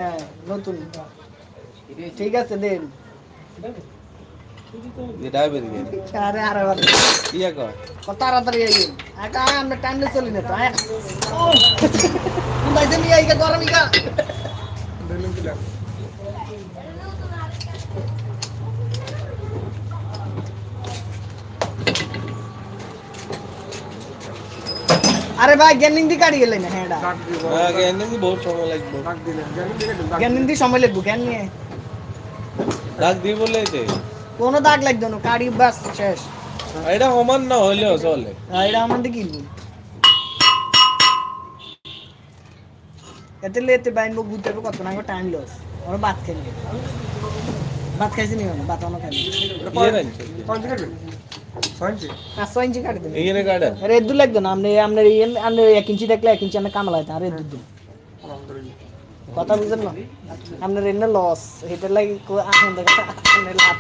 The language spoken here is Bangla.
হ্যাঁ নতুন ঠিক আছে দেন আরে আরে ইয়া কর কত তাড়াতাড়ি আইয়েন আটা আমরা টাইমলে চলি না তো বাইতে নিয়ে আইগা গরম ইগা আরে ভাই গেনিং দি কাটি গেলেন হ্যাঁ এটা হ্যাঁ গেনিং বহুত সময় লাগবে গেনিং দি সময় লাগবে কেন নিয়ে দাগ দি বলেই দে কোনো দাগ লাগবে না কাটি বাস শেষ এটা সমান না হইলেও চলে এটা আমাদের কিনবো এতে লেতে বাইনবো বুঝতে হবে কত না টাইম লস ওরা ভাত খাইনি ভাত খাইছি নি ভাত অন্য খাইনি ইয়ে রাখছে 5 ইঞ্চি কাটি দেন এখানে কাটা আরে দু লাগবে না আপনি আপনার আপনি 1 ইঞ্চি দেখলে 1 ইঞ্চি আপনি কামাল হয় আরে দু কথা বুঝেন না আপনার এনে লস এটা লাগি আপনি লাভ